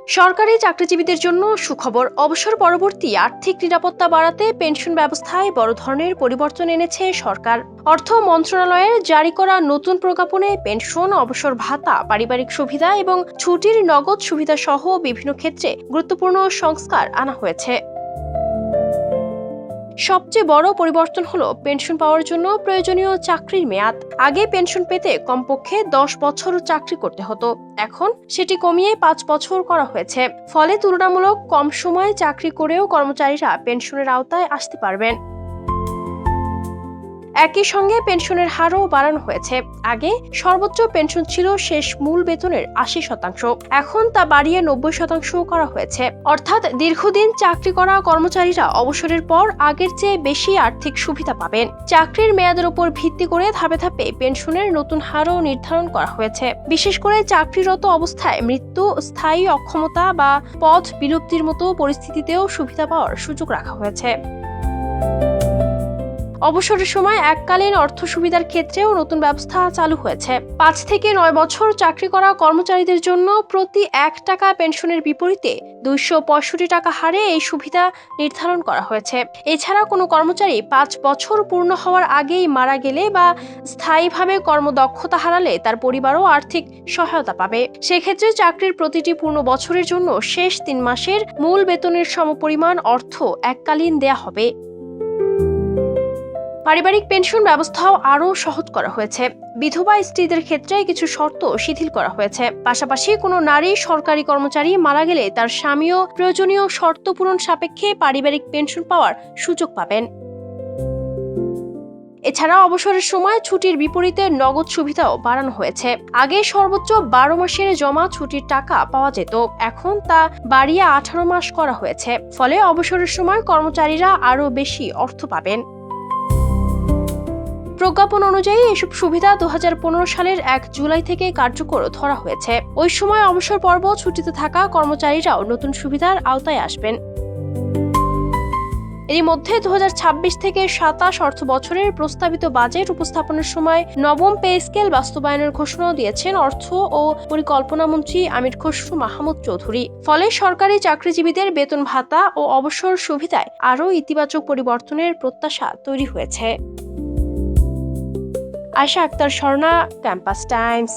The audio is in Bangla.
সরকারি চাকরিজীবীদের জন্য সুখবর। অবসর পরবর্তী আর্থিক নিরাপত্তা বাড়াতে পেনশন ব্যবস্থায় বড় ধরনের পরিবর্তন এনেছে সরকার। অর্থ মন্ত্রণালয়ের জারি করা নতুন প্রজ্ঞাপনে পেনশন, অবসর ভাতা, পারিবারিক সুবিধা এবং ছুটির নগদ সুবিধা সহ বিভিন্ন ক্ষেত্রে গুরুত্বপূর্ণ সংস্কার আনা হয়েছে। সবচেয়ে বড় পরিবর্তন হলো পেনশন পাওয়ার জন্য প্রয়োজনীয় চাকরির মেয়াদ। আগে পেনশন পেতে কমপক্ষে 10 বছর চাকরি করতে হতো, এখন সেটি কমিয়ে 5 বছর করা হয়েছে। ফলে তুলনামূলক কম সময়ে চাকরি করেও কর্মচারীরা পেনশনের আওতায় আসতে পারবেন। একই সঙ্গে পেনশনের হারও বাড়ানো হয়েছে। আগে সর্বোচ্চ পেনশন ছিল শেষ মূল বেতনের 80%, এখন তা বাড়িয়ে 90% করা হয়েছে। অর্থাৎ দীর্ঘদিন চাকরি করা কর্মচারীরা অবসরের পর আগের চেয়ে বেশি আর্থিক সুবিধা পাবেন। চাকরির মেয়াদের উপর ভিত্তি করে ধাপে ধাপে পেনশনের নতুন হারও নির্ধারণ করা হয়েছে। বিশেষ করে চাকরিরত অবস্থায় মৃত্যু, স্থায়ী অক্ষমতা বা পদ বিলুপ্তির মতো পরিস্থিতিতেও সুবিধা পাওয়ার সুযোগ রাখা হয়েছে। অবসরের সময় এককালীন অর্থ সুবিধার ক্ষেত্রেও নতুন ব্যবস্থা চালু হয়েছে। 5 থেকে 9 বছর চাকরি করা কর্মচারীদের জন্য প্রতি 1 টাকা পেনশনের বিপরীতে 265 টাকা হারে এই সুবিধা নির্ধারণ করা হয়েছে। এছাড়া কোনো কর্মচারী 5 বছর পূর্ণ হওয়ার আগেই মারা গেলে বা স্থায়ীভাবে কর্মদক্ষতা হারালে তার পরিবারও আর্থিক সহায়তা পাবে। সেক্ষেত্রে চাকরির প্রতিটি পূর্ণ বছরের জন্য শেষ 3 মাসের মূল বেতনের সমপরিমাণ অর্থ এককালীন দেয়া হবে। পারিবারিক পেনশন ব্যবস্থাও আরও সহজ করা হয়েছে। বিধবা স্ত্রীদের ক্ষেত্রে কিছু শর্ত শিথিল করা হয়েছে। পাশাপাশি কোনো নারী সরকারি কর্মচারী মারা গেলে তার স্বামীও প্রয়োজনীয় শর্ত পূরণ সাপেক্ষে পারিবারিক পেনশন পাওয়ার সুযোগ পাবেন। এছাড়া অবসরের সময় ছুটির বিপরীতে নগদ সুবিধাও বাড়ানো হয়েছে। আগে সর্বোচ্চ 12 মাসের জমা ছুটির টাকা পাওয়া যেত, এখন তা বাড়িয়ে 18 মাস করা হয়েছে। ফলে অবসরের সময় কর্মচারীরা আরও বেশি অর্থ পাবেন। প্রজ্ঞাপন অনুযায়ী এসব সুবিধা 2015 সালের 1 জুলাই থেকে কার্যকর ধরা হয়েছে। ওই সময় অবসর পর্ব ছুটিতে থাকা কর্মচারীরাও নতুন সুবিধার আওতায় আসবেন। এরই মধ্যে 2026 থেকে 27 অর্থ বছরের প্রস্তাবিত বাজেট উপস্থাপনের সময় নবম পে স্কেল বাস্তবায়নের ঘোষণা দিয়েছেন অর্থ ও পরিকল্পনা মন্ত্রী আমির খসরু মাহমুদ চৌধুরী। ফলে সরকারি চাকরিজীবীদের বেতন ভাতা ও অবসর সুবিধায় আরও ইতিবাচক পরিবর্তনের প্রত্যাশা তৈরি হয়েছে। Ayesha Akter Swarna, Campus Times.